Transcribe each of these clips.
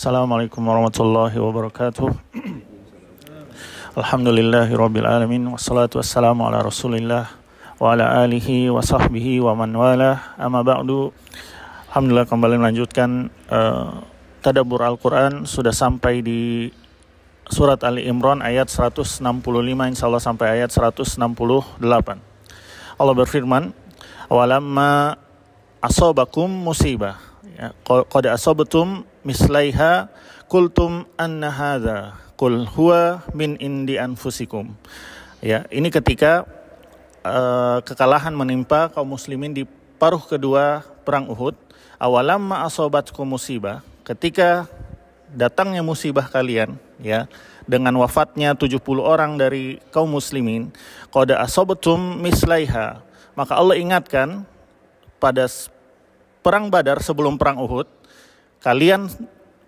Assalamualaikum warahmatullahi wabarakatuh. Alhamdulillahirabbil alamin wassalatu wassalamu ala Rasulillah wa ala alihi wa sahbihi wa man walah. Amma ba'du. Alhamdulillah kembali melanjutkan tadabbur Al-Qur'an, sudah sampai di surat Ali Imran ayat 165 insyaallah sampai ayat 168. Allah berfirman, "Walamma asabakum musibah, ya, qad asabatum mislaiha kultum anna hadza qul huwa min indi anfusikum." Ya, ini ketika kekalahan menimpa kaum muslimin di paruh kedua perang Uhud. Awalamma asabatkum musibah, ketika datangnya musibah kalian, ya, dengan wafatnya 70 orang dari kaum muslimin, qad asabatum mislaiha, maka Allah ingatkan pada perang Badar sebelum perang Uhud, kalian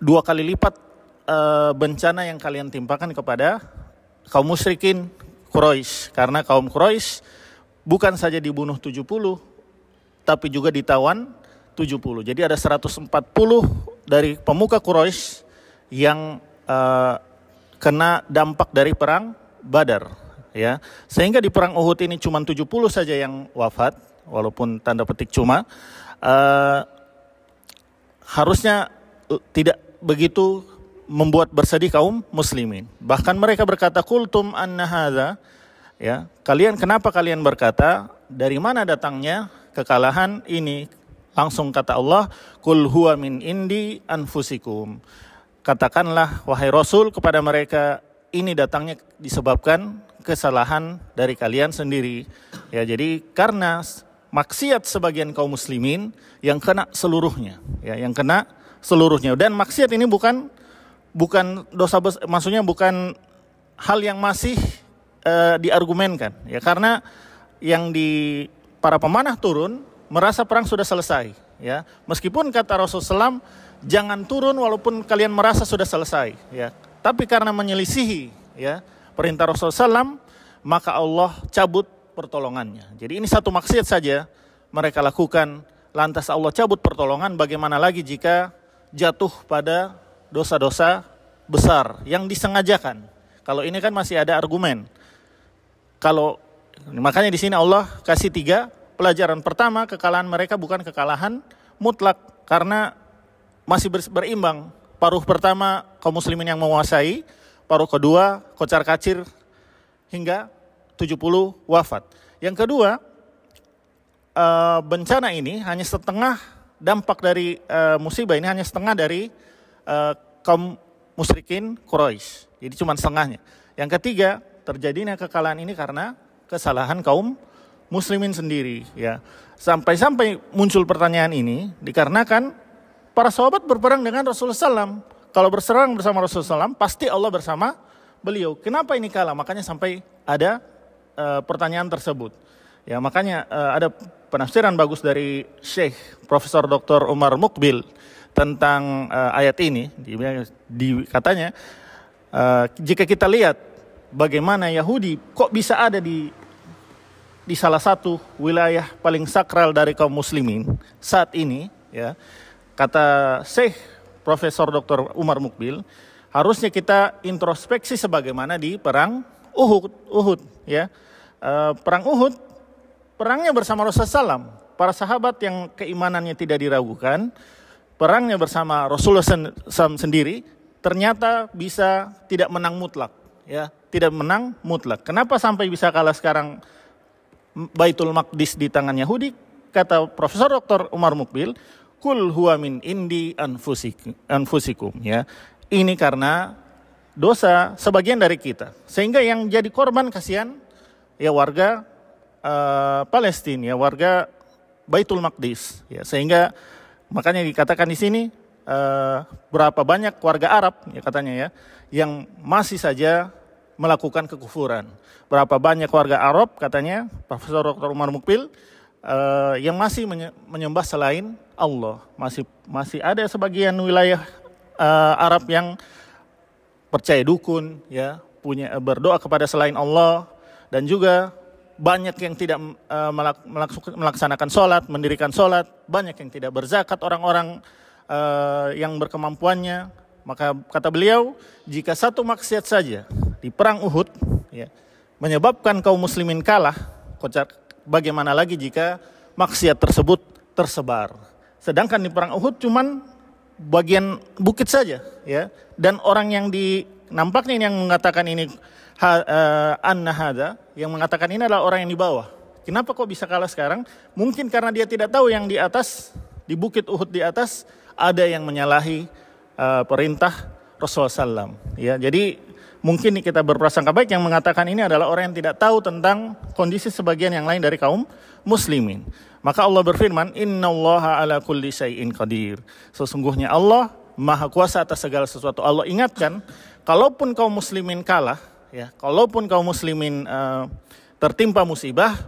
2 kali lipat bencana yang kalian timpakan kepada kaum musyrikin Quraisy. Karena kaum Quraisy bukan saja dibunuh 70, tapi juga ditawan 70. Jadi ada 140 dari pemuka Quraisy yang kena dampak dari perang Badar, ya. Sehingga di perang Uhud ini cuma 70 saja yang wafat, walaupun tanda petik cuma. Harusnya tidak begitu membuat bersedih kaum muslimin. Bahkan mereka berkata, kultum anna hadza, ya, kenapa kalian berkata, dari mana datangnya kekalahan ini? Langsung kata Allah, kul huwa min indi anfusikum. Katakanlah wahai Rasul kepada mereka, ini datangnya disebabkan kesalahan dari kalian sendiri. Ya, jadi karena maksiat sebagian kaum muslimin yang kena seluruhnya, ya, yang kena seluruhnya. Dan maksiat ini bukan dosa besar, maksudnya bukan hal yang masih diargumenkan, ya, karena yang di para pemanah turun merasa perang sudah selesai, ya. Meskipun kata Rasulullah SAW, jangan turun walaupun kalian merasa sudah selesai, ya. Tapi karena menyelisihi, ya, perintah Rasulullah SAW, maka Allah cabut pertolongannya. Jadi ini satu maksiat saja mereka lakukan, lantas Allah cabut pertolongan. Bagaimana lagi jika jatuh pada dosa-dosa besar yang disengajakan? Kalau ini kan masih ada argumen. Makanya di sini Allah kasih 3 pelajaran. Pertama, kekalahan mereka bukan kekalahan mutlak karena masih berimbang. Paruh pertama kaum muslimin yang menguasai, paruh kedua kocar-kacir hingga 70 wafat. Yang kedua, bencana ini hanya setengah, dampak dari musibah ini hanya setengah dari kaum musyrikin Quraisy. Jadi cuma setengahnya. Yang ketiga, terjadinya kekalahan ini karena kesalahan kaum muslimin sendiri, ya. Sampai-sampai muncul pertanyaan ini dikarenakan para sahabat berperang dengan Rasulullah SAW. Kalau berserang bersama Rasulullah SAW, pasti Allah bersama beliau. Kenapa ini kalah? Makanya sampai ada pertanyaan tersebut, ya. Makanya ada penafsiran bagus dari Syekh Profesor Dr. Umar Mukbil tentang ayat ini. Katanya jika kita lihat bagaimana Yahudi kok bisa ada di salah satu wilayah paling sakral dari kaum muslimin saat ini, ya, kata Syekh Profesor Dr. Umar Mukbil, harusnya kita introspeksi sebagaimana di perang Uhud, ya. Perang Uhud, perangnya bersama Rasulullah SAW. Para sahabat yang keimanannya tidak diragukan, perangnya bersama Rasulullah SAW sendiri, ternyata bisa tidak menang mutlak, ya, tidak menang mutlak. Kenapa sampai bisa kalah sekarang Baitul Maqdis di tangan Yahudi? Kata Profesor Dr. Umar Mukbil, kul huwa min indi anfusikum, ya. Ini karena dosa sebagian dari kita, sehingga yang jadi korban kasihan, ya, warga Palestina, ya, warga Baitul Maqdis, ya. Sehingga makanya dikatakan di sini berapa banyak warga Arab, ya, katanya, ya, yang masih saja melakukan kekufuran. Berapa banyak warga Arab, katanya Profesor Dr. Umar Mukbil, yang masih menyembah selain Allah. Masih ada sebagian wilayah Arab yang percaya dukun, ya, berdoa kepada selain Allah, dan juga banyak yang tidak melaksanakan sholat, mendirikan sholat, banyak yang tidak berzakat orang-orang yang berkemampuannya, Maka kata beliau, jika satu maksiat saja di perang Uhud ya, menyebabkan kaum muslimin kalah, bagaimana lagi jika maksiat tersebut tersebar. Sedangkan di perang Uhud cuman bagian bukit saja ya, dan orang yang nampaknya yang mengatakan ini an-nahada, yang mengatakan ini adalah orang yang di bawah. Kenapa kok bisa kalah sekarang? Mungkin karena dia tidak tahu yang di atas, di bukit Uhud di atas ada yang menyalahi perintah Rasulullah SAW. Ya, jadi mungkin kita berprasangka baik yang mengatakan ini adalah orang yang tidak tahu tentang kondisi sebagian yang lain dari kaum muslimin. Maka Allah berfirman, Innallaha ala kulli syai'in qadir. Sesungguhnya Allah Maha Kuasa atas segala sesuatu. Allah ingatkan, kalaupun kaum muslimin kalah, ya, kalaupun kaum muslimin tertimpa musibah,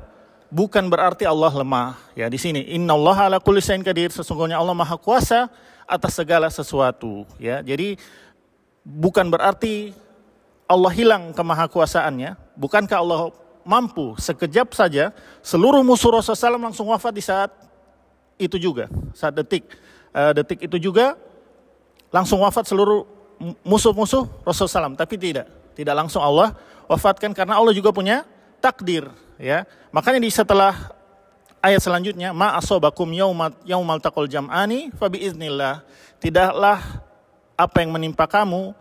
bukan berarti Allah lemah. Ya, di sini Innallaha ala kulli syai'in qadir. Sesungguhnya Allah Maha Kuasa atas segala sesuatu. Ya, jadi bukan berarti Allah hilang kemahakuasaannya. Bukankah Allah mampu sekejap saja seluruh musuh Rasulullah SAW langsung wafat di saat itu juga, saat detik itu juga langsung wafat seluruh musuh-musuh Rasulullah SAW. Tapi tidak langsung Allah wafatkan karena Allah juga punya takdir. Ya, makanya di setelah ayat selanjutnya, ma asobakum yaumal taqal jam'ani fa biiznillah. Tidaklah apa yang menimpa kamu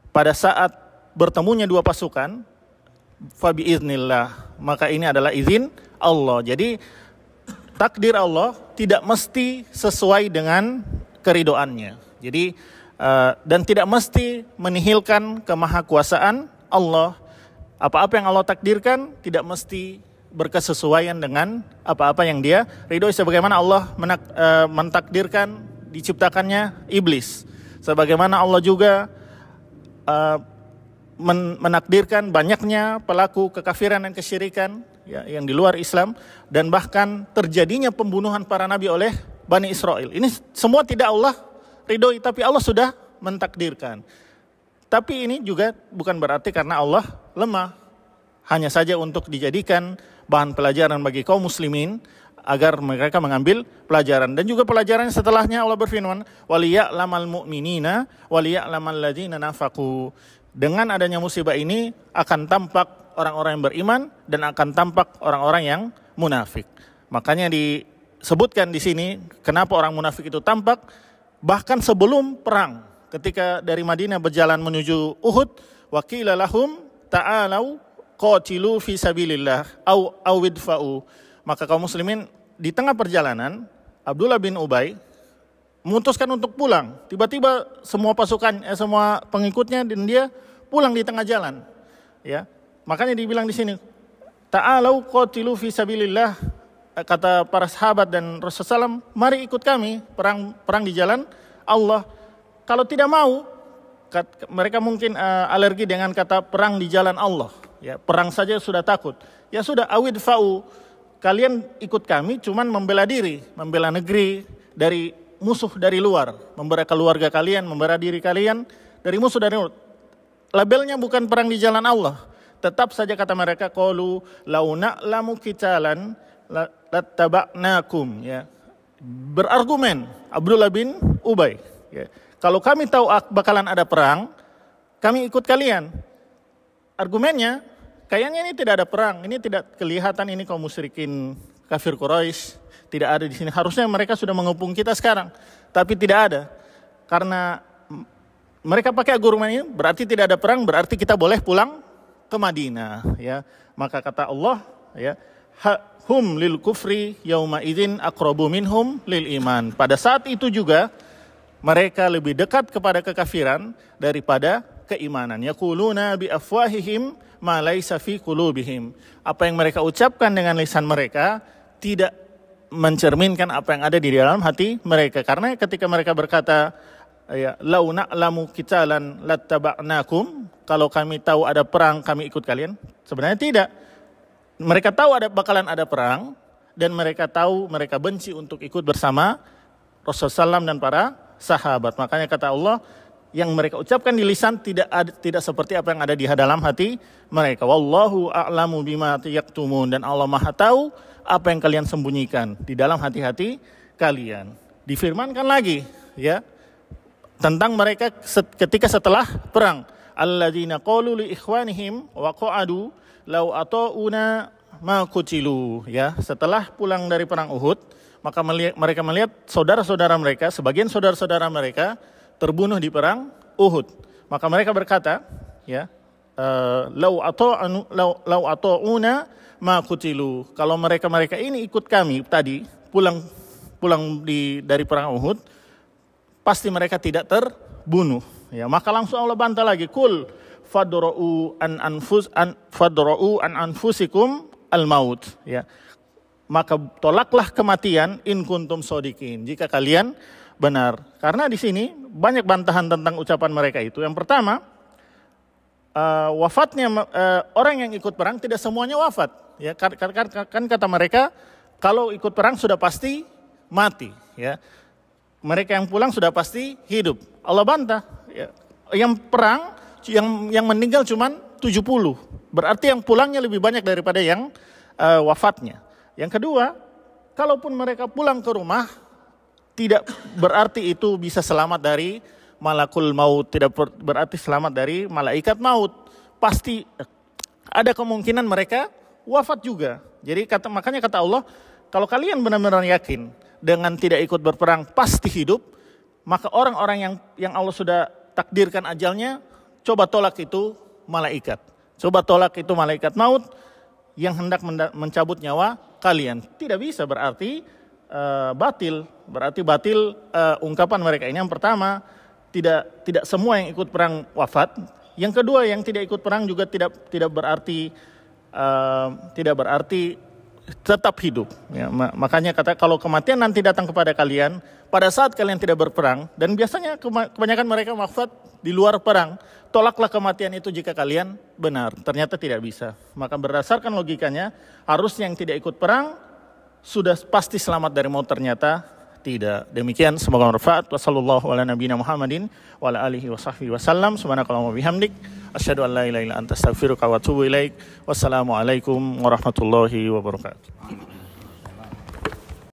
pada saat bertemunya dua pasukan, fa biiznillah, maka ini adalah izin Allah. Jadi takdir Allah tidak mesti sesuai dengan keridoannya. Jadi dan tidak mesti menihilkan kemahakuasaan Allah. Apa-apa yang Allah takdirkan tidak mesti berkesesuaian dengan apa-apa yang Dia ridhoi, sebagaimana Allah mentakdirkan diciptakannya iblis, sebagaimana Allah juga menakdirkan banyaknya pelaku kekafiran dan kesyirikan ya, yang di luar Islam, dan bahkan terjadinya pembunuhan para nabi oleh Bani Israel. Ini semua tidak Allah ridhoi, tapi Allah sudah mentakdirkan. Tapi ini juga bukan berarti karena Allah lemah, hanya saja untuk dijadikan bahan pelajaran bagi kaum muslimin agar mereka mengambil pelajaran. Dan juga pelajaran setelahnya Allah berfirman, waliya'lamal mu'minina waliya'lamal ladzina nafaqu. Dengan adanya musibah ini akan tampak orang-orang yang beriman dan akan tampak orang-orang yang munafik. Makanya disebutkan di sini kenapa orang munafik itu tampak bahkan sebelum perang. Ketika dari Madinah berjalan menuju Uhud, wa qila lahum ta'alau qatilu fi sabilillah au idfa'u. Maka kaum muslimin di tengah perjalanan, Abdullah bin Ubay memutuskan untuk pulang. Tiba-tiba semua pasukan, semua pengikutnya dan dia pulang di tengah jalan. Ya, makanya dibilang di sini, ta'alau qatilu fi sabilillah. Kata para sahabat dan Rasulullah SAW, mari ikut kami perang di jalan Allah. Kalau tidak mau, mereka mungkin alergi dengan kata perang di jalan Allah. Ya, perang saja sudah takut. Ya sudah, awid fa'u, kalian ikut kami cuman membela diri, membela negeri dari musuh dari luar, membela keluarga kalian, membela diri kalian dari musuh dari luar. Labelnya bukan perang di jalan Allah. Tetap saja kata mereka, qalu lau na'lamu qitalan lattaba'nakum, ya. Berargumen Abdullah bin Ubay, ya. Kalau kami tahu bakalan ada perang, kami ikut kalian. Argumennya, kayaknya ini tidak ada perang, ini tidak kelihatan ini kaum musyrikin kafir Quraisy tidak ada di sini. Harusnya mereka sudah mengepung kita sekarang, tapi tidak ada. Karena mereka pakai argumen ini, berarti tidak ada perang, berarti kita boleh pulang ke Madinah. Ya, maka kata Allah, ya, hum lil kufri yauma idzin aqrabu minhum lil iman. Pada saat itu juga mereka lebih dekat kepada kekafiran daripada keimanan. Yaquluna bi afwahihim ma laisa fi qulubihim. Apa yang mereka ucapkan dengan lisan mereka tidak mencerminkan apa yang ada di dalam hati mereka. Karena ketika mereka berkata, ya, lau na'lamu qitalan lattaba'nakum, kalau kami tahu ada perang kami ikut kalian. Sebenarnya tidak. Mereka tahu bakalan ada perang, dan mereka tahu mereka benci untuk ikut bersama Rasulullah SAW dan para sahabat. Makanya kata Allah, yang mereka ucapkan di lisan tidak seperti apa yang ada di dalam hati mereka. Wallahu a'lamu bima yaktumun, dan Allah Maha tahu apa yang kalian sembunyikan di dalam hati-hati kalian. Difirmankan lagi, ya, tentang mereka ketika setelah perang. Alladzina qalu li ikhwanihim wa qa'adu law ata'una ma qutilu, ya. Setelah pulang dari perang Uhud, maka mereka melihat saudara-saudara mereka, sebagian saudara-saudara mereka terbunuh di perang Uhud. Maka mereka berkata, ya, law ata'una ma qutilu. Kalau mereka ini ikut kami tadi pulang dari perang Uhud, pasti mereka tidak terbunuh. Ya, maka langsung Allah bantah lagi, kul fadra'u an anfusikum al-maut, ya. Maka tolaklah kematian in kuntum shodiqin, jika kalian benar. Karena di sini banyak bantahan tentang ucapan mereka itu. Yang pertama, wafatnya orang yang ikut perang tidak semuanya wafat, ya. Kan kata mereka kalau ikut perang sudah pasti mati, ya. Mereka yang pulang sudah pasti hidup. Allah bantah, ya. Yang perang yang meninggal cuman 70. Berarti yang pulangnya lebih banyak daripada yang wafatnya. Yang kedua, kalaupun mereka pulang ke rumah, tidak berarti itu bisa selamat dari malakul maut, tidak berarti selamat dari malaikat maut. Pasti ada kemungkinan mereka wafat juga. Jadi makanya kata Allah, kalau kalian benar-benar yakin dengan tidak ikut berperang pasti hidup, maka orang-orang yang Allah sudah takdirkan ajalnya, coba tolak itu malaikat. Coba tolak itu malaikat maut yang hendak mencabut nyawa kalian. Tidak bisa, berarti batil. Berarti batil ungkapan mereka ini. Yang pertama, tidak semua yang ikut perang wafat. Yang kedua, yang tidak ikut perang juga tidak berarti tetap hidup, ya. Makanya kata kalau kematian nanti datang kepada kalian pada saat kalian tidak berperang, dan biasanya kebanyakan mereka wafat di luar perang, tolaklah kematian itu jika kalian benar. Ternyata tidak bisa. Maka berdasarkan logikanya, harusnya yang tidak ikut perang sudah pasti selamat dari maut, ternyata tidak. Demikian, semoga bermanfaat. Wassallallahu ala nabiyina Muhammadin wa ala alihi wa sahbihi wasallam. Subhanakallahumma bihamdik, asyhadu an la ilaha illa anta astaghfiruka wa atubu ilaik. Wassalamualaikum warahmatullahi wabarakatuh.